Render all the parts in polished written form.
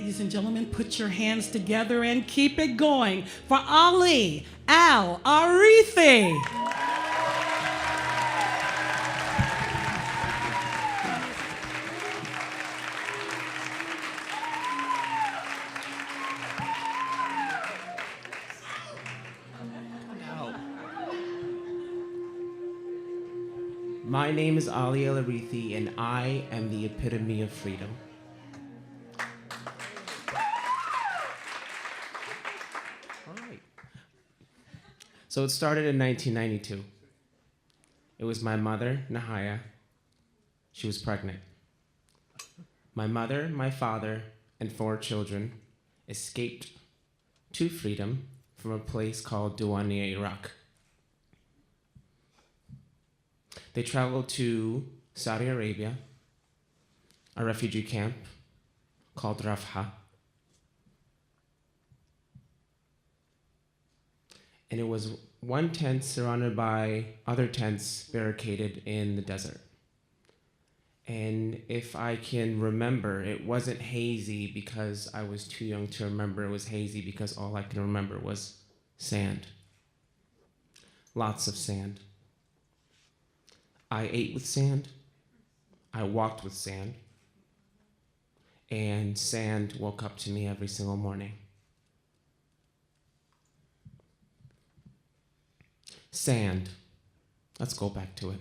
Ladies and gentlemen, put your hands together and keep it going for Ali Al-Arithy. My name is Ali Al-Arithy, and I am the epitome of freedom. All right. So it started in 1992. It was my mother, Nahaya. She was pregnant. My mother, my father, and 4 children escaped to freedom from a place called Diwania, Iraq. They traveled to Saudi Arabia, a refugee camp called Rafah. And it was one tent surrounded by other tents barricaded in the desert. And if I can remember, it wasn't hazy because I was too young to remember. It was hazy because all I can remember was sand. Lots of sand. I ate with sand, I walked with sand, and sand woke up to me every single morning. Sand, let's go back to it.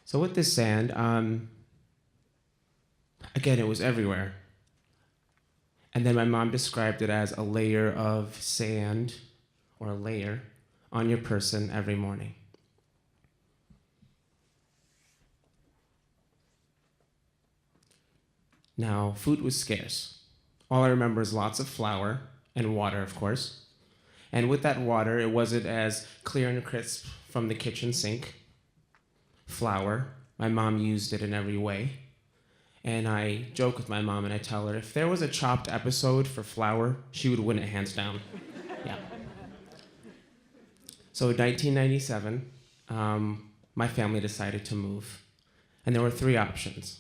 So with this sand, again, it was everywhere. And then my mom described it as a layer of sand, or a layer, on your person every morning. Now, food was scarce. All I remember is lots of flour and water, of course. And with that water, it wasn't as clear and crisp from the kitchen sink. Flour, my mom used it in every way. And I joke with my mom and I tell her, if there was a Chopped episode for flour, she would win it hands down. Yeah. So in 1997, my family decided to move. And there were 3 options.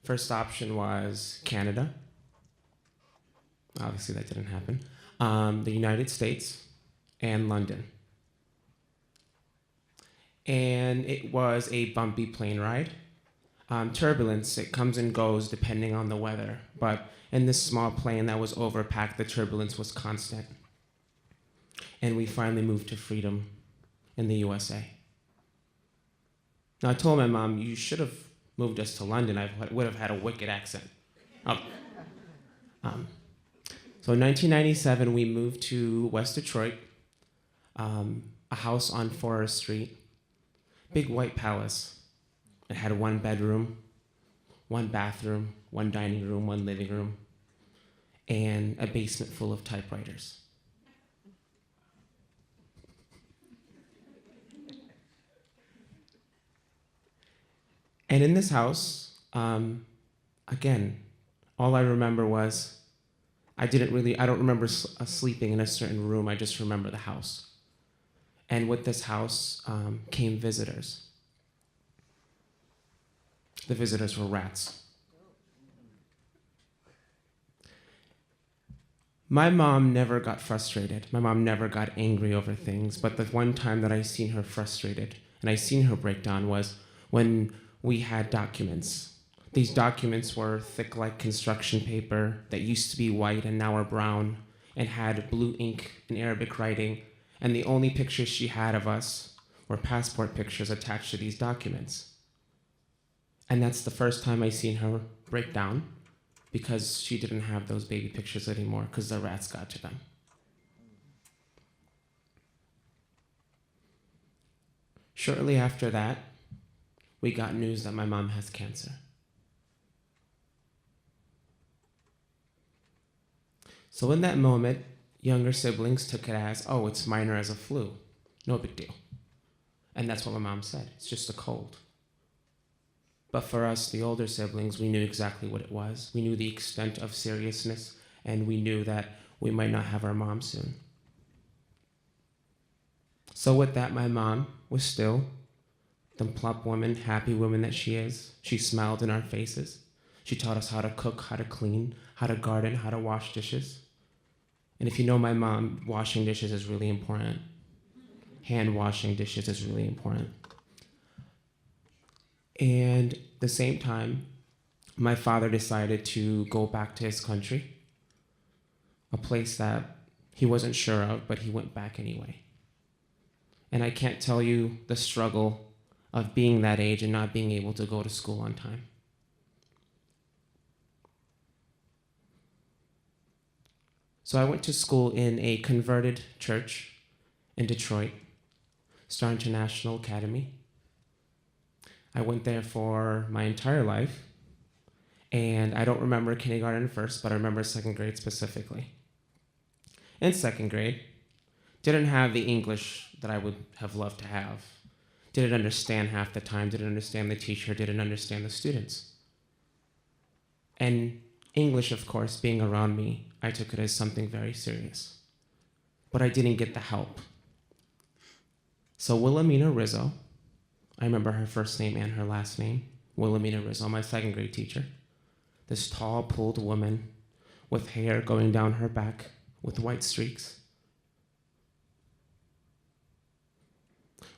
First option was Canada. Obviously, that didn't happen. The United States and London. And it was a bumpy plane ride. Turbulence, it comes and goes depending on the weather. But in this small plane that was overpacked, the turbulence was constant. And we finally moved to freedom in the USA. Now, I told my mom, you should have moved us to London. I would have had a wicked accent. Oh. So in 1997, we moved to West Detroit, a house on Forest Street, big white palace. It had 1 bedroom, 1 bathroom, 1 dining room, 1 living room, and a basement full of typewriters. And in this house, again, all I remember was, I don't remember sleeping in a certain room, I just remember the house. And with this house came visitors. The visitors were rats. My mom never got frustrated. My mom never got angry over things, but the one time that I seen her frustrated, and I seen her break down, was when we had documents. These documents were thick like construction paper that used to be white and now are brown and had blue ink and Arabic writing, and the only pictures she had of us were passport pictures attached to these documents. And that's the first time I seen her break down because she didn't have those baby pictures anymore because the rats got to them. Shortly after that, we got news that my mom has cancer. So in that moment, younger siblings took it as, oh, it's minor as a flu. No big deal. And that's what my mom said. It's just a cold. But for us, the older siblings, we knew exactly what it was. We knew the extent of seriousness, and we knew that we might not have our mom soon. So with that, my mom was still the plump woman, happy woman that she is. She smiled in our faces. She taught us how to cook, how to clean, how to garden, how to wash dishes. And if you know my mom, washing dishes is really important. Hand washing dishes is really important. And at the same time, my father decided to go back to his country, a place that he wasn't sure of, but he went back anyway. And I can't tell you the struggle of being that age and not being able to go to school on time. So I went to school in a converted church in Detroit, Star International Academy. I went there for my entire life, and I don't remember kindergarten and first, but I remember second grade specifically. In second grade, didn't have the English that I would have loved to have. Didn't understand half the time, didn't understand the teacher, didn't understand the students. And English, of course, being around me, I took it as something very serious. But I didn't get the help. So Wilhelmina Rizzo, I remember her first name and her last name, Wilhelmina Rizzo, my second grade teacher. This tall, pulled woman with hair going down her back with white streaks.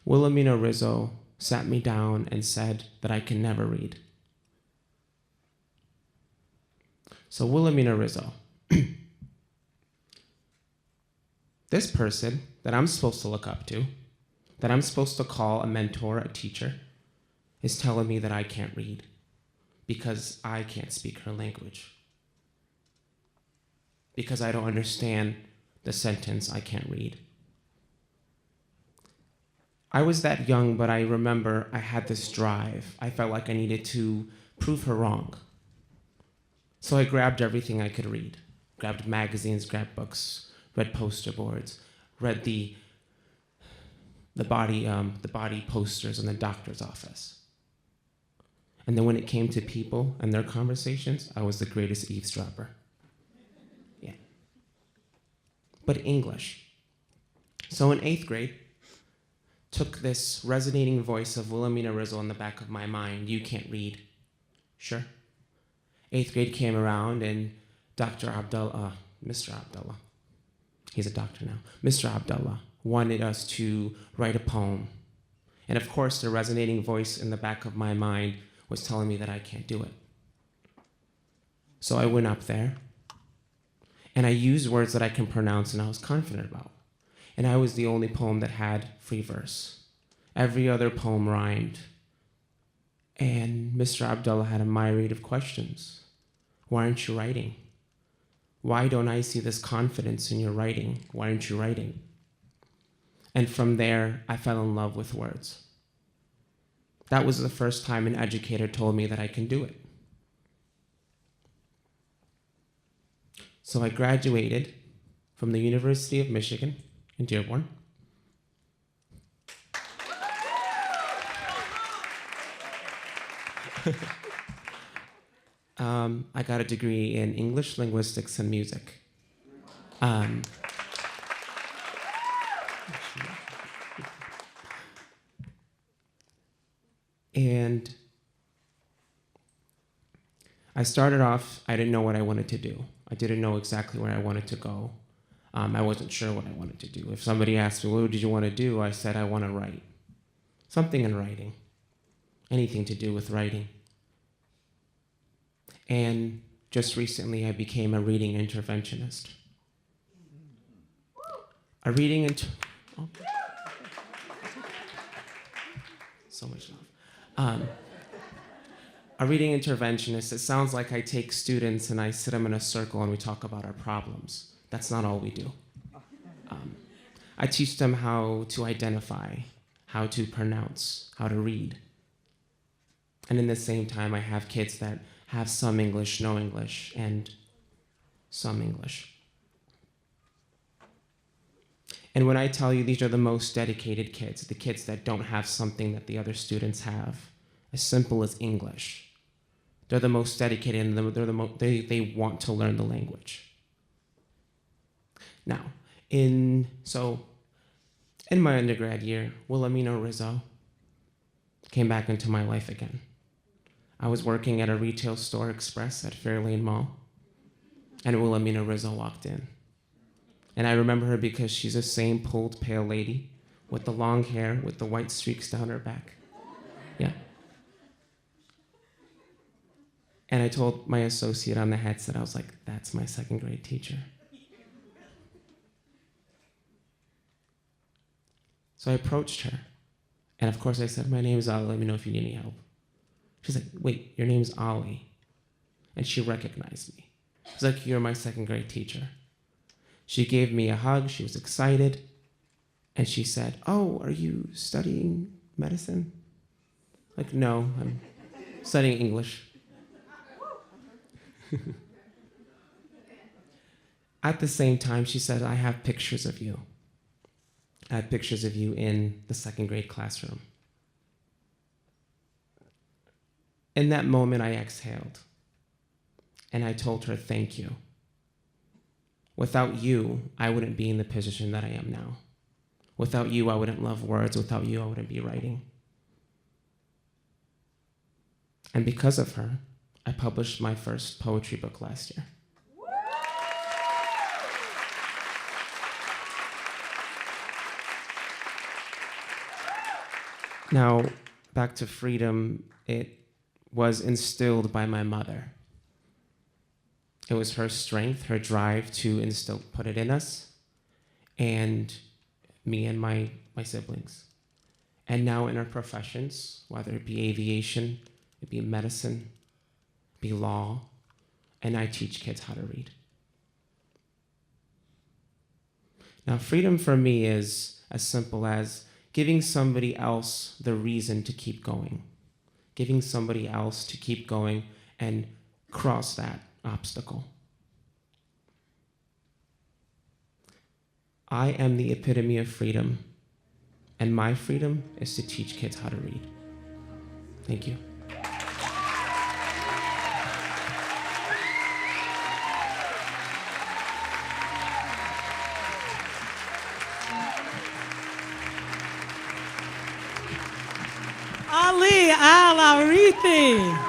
Wilhelmina Rizzo sat me down and said that I can never read. So Wilhelmina Rizzo, this person that I'm supposed to look up to, that I'm supposed to call a mentor, a teacher, is telling me that I can't read because I can't speak her language. Because I don't understand the sentence, I can't read. I was that young, but I remember I had this drive. I felt like I needed to prove her wrong. So I grabbed everything I could read. Grabbed magazines, grabbed books, read poster boards, read the body posters in the doctor's office. And then when it came to people and their conversations, I was the greatest eavesdropper. Yeah. But English. So in 8th grade, took this resonating voice of Wilhelmina Rizzo in the back of my mind. You can't read. Sure. 8th grade came around and Mr. Abdullah, he's a doctor now, Mr. Abdullah wanted us to write a poem. And of course, the resonating voice in the back of my mind was telling me that I can't do it. So I went up there and I used words that I can pronounce and I was confident about. And I was the only poem that had free verse. Every other poem rhymed. And Mr. Abdullah had a myriad of questions. Why aren't you writing? Why don't I see this confidence in your writing? Why aren't you writing? And from there, I fell in love with words. That was the first time an educator told me that I can do it. So I graduated from the University of Michigan in Dearborn. I got a degree in English, linguistics, and music. And I started off, I didn't know what I wanted to do. I didn't know exactly where I wanted to go. I wasn't sure what I wanted to do. If somebody asked me, what did you want to do? I said, I want to write. Something in writing. Anything to do with writing. And just recently, I became a reading interventionist. So much love. A reading interventionist, it sounds like I take students and I sit them in a circle and we talk about our problems. That's not all we do. I teach them how to identify, how to pronounce, how to read. And in the same time, I have kids that have some English, no English, and some English. And when I tell you these are the most dedicated kids, the kids that don't have something that the other students have, as simple as English, they're the most dedicated and they want to learn the language. Now, in my undergrad year, Wilhelmina Rizzo came back into my life again. I was working at a retail store, Express, at Fairlane Mall, and Wilhelmina Rizzo walked in. And I remember her because she's the same pulled, pale lady with the long hair, with the white streaks down her back. Yeah. And I told my associate on the headset, I was like, that's my second grade teacher. So I approached her. And of course I said, my name is Ali, let me know if you need any help. She's like, wait, your name's Ali. And she recognized me. She's like, you're my second grade teacher. She gave me a hug, she was excited. And she said, oh, are you studying medicine? Like, no, I'm studying English. At the same time, she said, I have pictures of you. I had pictures of you in the second grade classroom. In that moment, I exhaled. And I told her, thank you. Without you, I wouldn't be in the position that I am now. Without you, I wouldn't love words. Without you, I wouldn't be writing. And because of her, I published my first poetry book last year. Now, back to freedom, it was instilled by my mother. It was her strength, her drive to put it in us, and me and my siblings. And now in our professions, whether it be aviation, it be medicine, be law, and I teach kids how to read. Now, freedom for me is as simple as giving somebody else the reason to keep going, giving somebody else to keep going and cross that obstacle. I am the epitome of freedom, and my freedom is to teach kids how to read. Thank you. Ali Al-Arithy.